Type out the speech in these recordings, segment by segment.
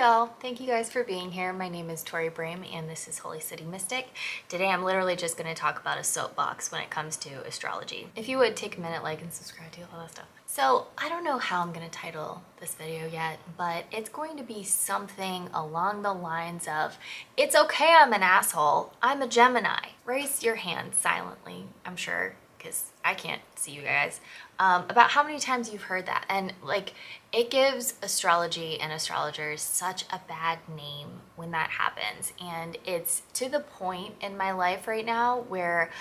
y'all, thank you guys for being here. My name is Tori Brame and this is Holy City Mystic. Today I'm literally just going to talk about a soapbox when it comes to astrology. If you would take a minute, like and subscribe to all that stuff. So I don't know how I'm going to title this video yet, but it's going to be something along the lines of, it's okay I'm an asshole, I'm a Gemini. Raise your hand silently, I'm sure, because I can't see you guys, about how many times you've heard that. And like, it gives astrology and astrologers such a bad name when that happens. And it's to the point in my life right now where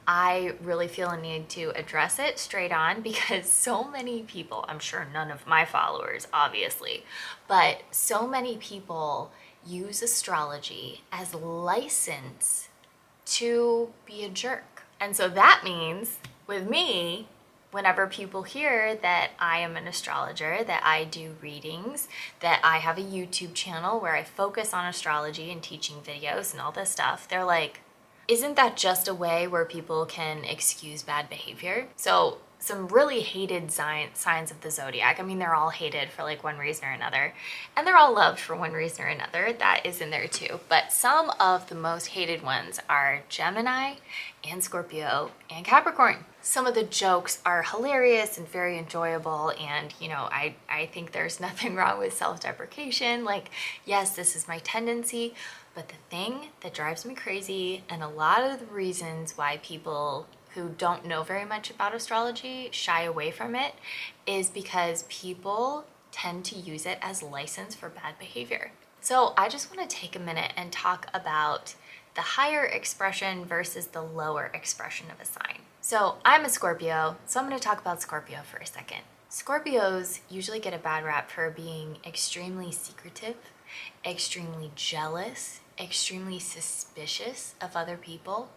I really feel a need to address it straight on, because so many people, I'm sure none of my followers obviously, but so many people use astrology as license to be a jerk. And so that means with me, whenever people hear that I am an astrologer, that I do readings, that I have a YouTube channel where I focus on astrology and teaching videos and all this stuff, they're like, isn't that just a way where people can excuse bad behavior? So some really hated signs of the Zodiac. I mean, they're all hated for like one reason or another, and they're all loved for one reason or another. That is in there too. But some of the most hated ones are Gemini and Scorpio and Capricorn. Some of the jokes are hilarious and very enjoyable, and you know, I think there's nothing wrong with self-deprecation. Like, yes, this is my tendency, but the thing that drives me crazy, and a lot of the reasons why people who don't know very much about astrology shy away from it, is because people tend to use it as license for bad behavior. So I just want to take a minute and talk about the higher expression versus the lower expression of a sign. So I'm a Scorpio, so I'm going to talk about Scorpio for a second. Scorpios usually get a bad rap for being extremely secretive, extremely jealous, extremely suspicious of other people.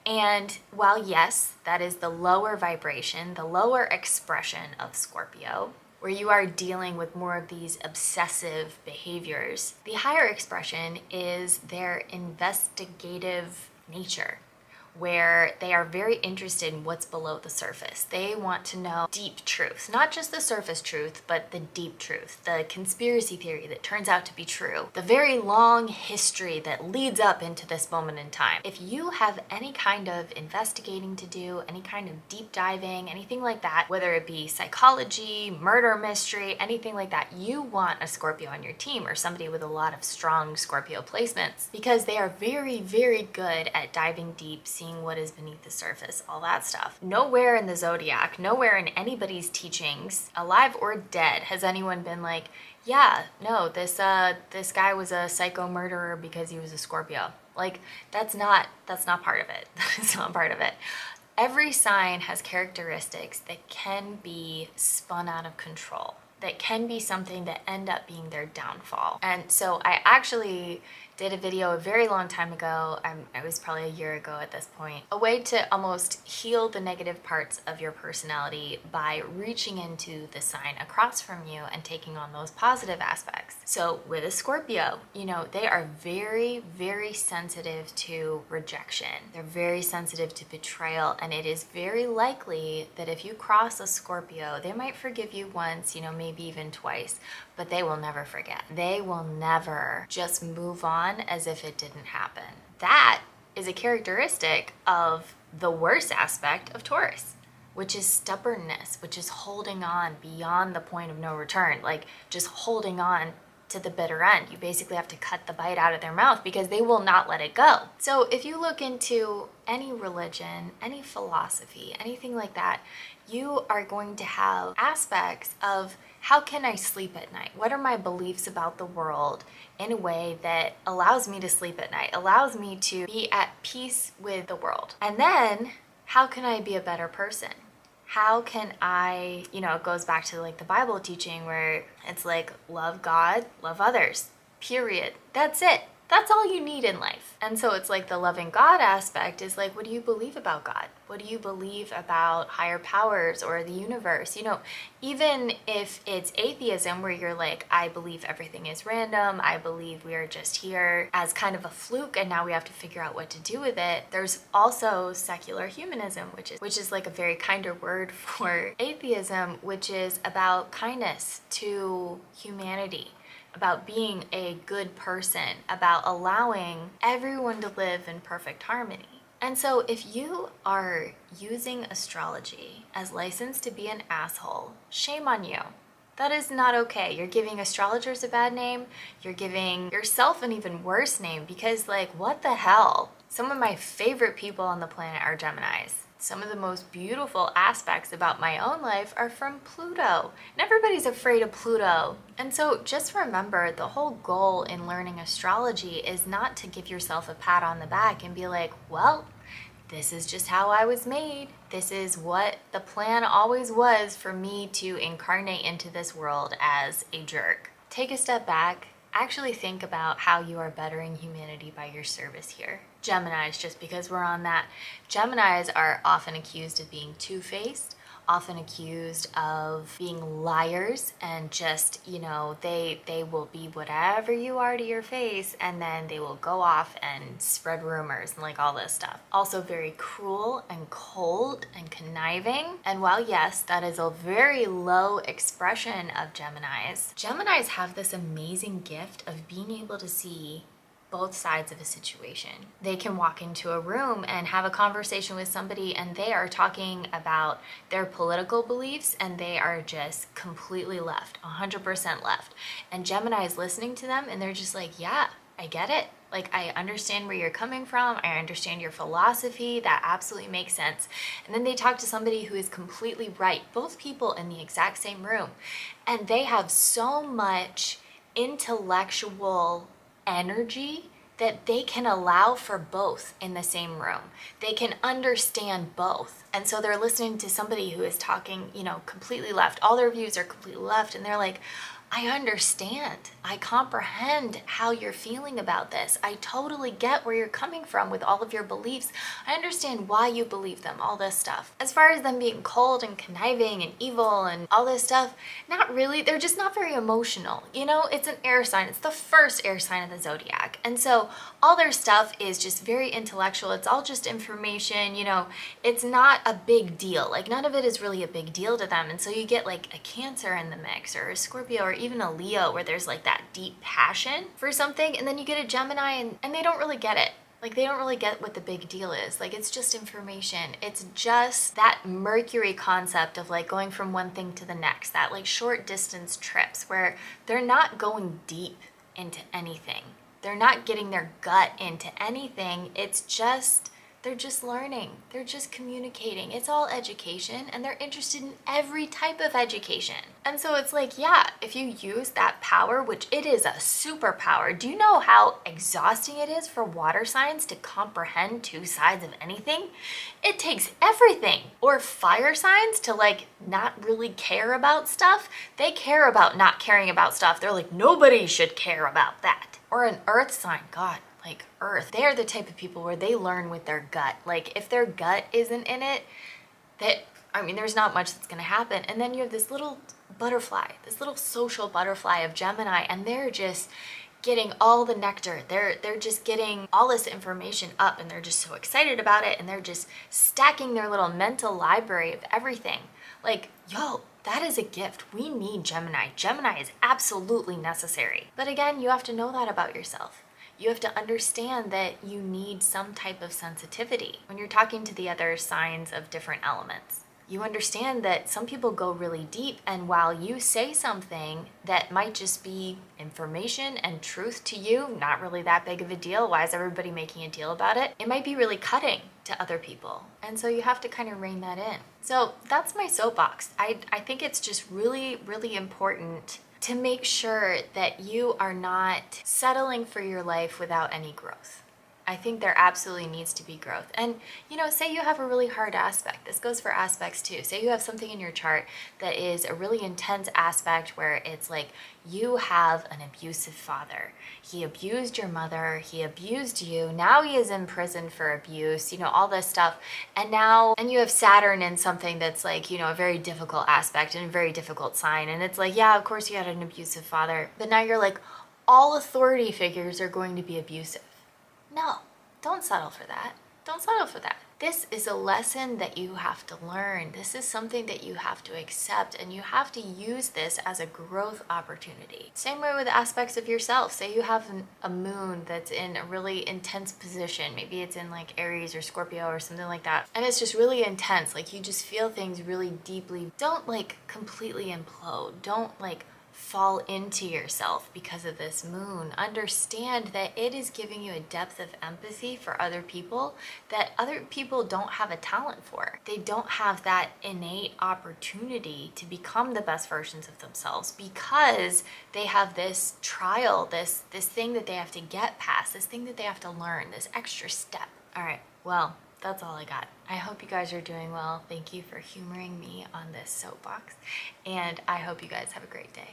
And while yes, that is the lower vibration, the lower expression of Scorpio, where you are dealing with more of these obsessive behaviors, the higher expression is their investigative nature, where they are very interested in what's below the surface. They want to know deep truths, not just the surface truth, but the deep truth, the conspiracy theory that turns out to be true, the very long history that leads up into this moment in time. If you have any kind of investigating to do, any kind of deep diving, anything like that, whether it be psychology, murder mystery, anything like that, you want a Scorpio on your team, or somebody with a lot of strong Scorpio placements, because they are very, very good at diving deep, seeing what is beneath the surface, all that stuff. Nowhere in the Zodiac, nowhere in anybody's teachings, alive or dead, has anyone been like, yeah, no, this guy was a psycho murderer because he was a Scorpio. Like, that's not part of it. That's not part of it. Every sign has characteristics that can be spun out of control, that can be something that end up being their downfall. And so I actually did a video a very long time ago, it was probably a year ago at this point, a way to almost heal the negative parts of your personality by reaching into the sign across from you and taking on those positive aspects. So with a Scorpio, you know, they are very, very sensitive to rejection. They're very sensitive to betrayal, and it is very likely that if you cross a Scorpio, they might forgive you once, you know, maybe even twice, but they will never forget. They will never just move on as if it didn't happen. That is a characteristic of the worst aspect of Taurus, which is stubbornness, which is holding on beyond the point of no return, like just holding on to the bitter end. You basically have to cut the bite out of their mouth because they will not let it go. So if you look into any religion, any philosophy, anything like that, you are going to have aspects of, how can I sleep at night? What are my beliefs about the world in a way that allows me to sleep at night, allows me to be at peace with the world? And then, how can I be a better person? How can I, you know, it goes back to like the Bible teaching where it's like, love God, love others, period. That's it. That's all you need in life. And so it's like the loving God aspect is like, what do you believe about God? What do you believe about higher powers or the universe? You know, even if it's atheism where you're like, I believe everything is random, I believe we are just here as kind of a fluke and now we have to figure out what to do with it. There's also secular humanism, which is like a very kinder word for atheism, which is about kindness to humanity, about being a good person, about allowing everyone to live in perfect harmony. And so if you are using astrology as license to be an asshole, shame on you. That is not okay. You're giving astrologers a bad name. You're giving yourself an even worse name because, like, what the hell? Some of my favorite people on the planet are Geminis. Some of the most beautiful aspects about my own life are from Pluto. And everybody's afraid of Pluto. And so just remember, the whole goal in learning astrology is not to give yourself a pat on the back and be like, well, this is just how I was made. This is what the plan always was for me to incarnate into this world as a jerk. Take a step back. Actually think about how you are bettering humanity by your service here. Geminis, just because we're on that, Geminis are often accused of being two-faced, often accused of being liars, and just, you know, they will be whatever you are to your face, and then they will go off and spread rumors and like all this stuff. Also very cruel and cold and conniving. And while yes, that is a very low expression of Geminis, Geminis have this amazing gift of being able to see both sides of a situation. They can walk into a room and have a conversation with somebody and they are talking about their political beliefs and they are just completely left, 100% left. And Gemini is listening to them and they're just like, yeah, I get it. Like, I understand where you're coming from. I understand your philosophy. That absolutely makes sense. And then they talk to somebody who is completely right. Both people in the exact same room. And they have so much intellectual energy that they can allow for both in the same room. They can understand both. And so they're listening to somebody who is talking, you know, completely left. All their views are completely left. And they're like, I understand. I comprehend how you're feeling about this. I totally get where you're coming from with all of your beliefs. I understand why you believe them, all this stuff. As far as them being cold and conniving and evil and all this stuff, not really. They're just not very emotional. You know, it's an air sign. It's the first air sign of the zodiac. And so all their stuff is just very intellectual. It's all just information, you know, it's not a big deal. Like, none of it is really a big deal to them. And so you get like a Cancer in the mix, or a Scorpio, or even a Leo, where there's like that deep passion for something, and then you get a Gemini and they don't really get it. Like, they don't really get what the big deal is. Like, it's just information. It's just that Mercury concept of like going from one thing to the next, that like short distance trips where they're not going deep into anything. They're not getting their gut into anything. It's just, they're just learning. They're just communicating. It's all education, and they're interested in every type of education. And so it's like, yeah, if you use that power, which it is a superpower, do you know how exhausting it is for water signs to comprehend two sides of anything? It takes everything. Or fire signs to like not really care about stuff. They care about not caring about stuff. They're like, nobody should care about that. Or an earth sign, God, like earth. They're the type of people where they learn with their gut. Like, if their gut isn't in it, there's not much that's gonna happen. And then you have this little butterfly, this little social butterfly of Gemini, and they're just getting all the nectar. They're just getting all this information up, and they're just so excited about it, and they're just stacking their little mental library of everything. Like, yo, that is a gift. We need Gemini. Gemini is absolutely necessary. But again, you have to know that about yourself. You have to understand that you need some type of sensitivity when you're talking to the other signs of different elements. You understand that some people go really deep, and while you say something that might just be information and truth to you, not really that big of a deal, why is everybody making a deal about it? It might be really cutting to other people. And so you have to kind of rein that in. So that's my soapbox. I think it's just really, really important to make sure that you are not settling for your life without any growth. I think there absolutely needs to be growth. And, you know, say you have a really hard aspect. This goes for aspects too. Say you have something in your chart that is a really intense aspect where it's like you have an abusive father. He abused your mother. He abused you. Now he is in prison for abuse, you know, all this stuff. And you have Saturn in something that's like, you know, a very difficult aspect and a very difficult sign. And it's like, yeah, of course you had an abusive father. But now you're like, all authority figures are going to be abusive. No, don't settle for that. Don't settle for that. This is a lesson that you have to learn. This is something that you have to accept, and you have to use this as a growth opportunity. Same way with aspects of yourself. Say you have a moon that's in a really intense position. Maybe it's in like Aries or Scorpio or something like that. And it's just really intense. Like you just feel things really deeply. Don't like completely implode. Don't like fall into yourself because of this moon. Understand that it is giving you a depth of empathy for other people that other people don't have a talent for. They don't have that innate opportunity to become the best versions of themselves because they have this trial, this thing that they have to get past, this thing that they have to learn, this extra step. All right, well, that's all I got. I hope you guys are doing well. Thank you for humoring me on this soapbox, and I hope you guys have a great day.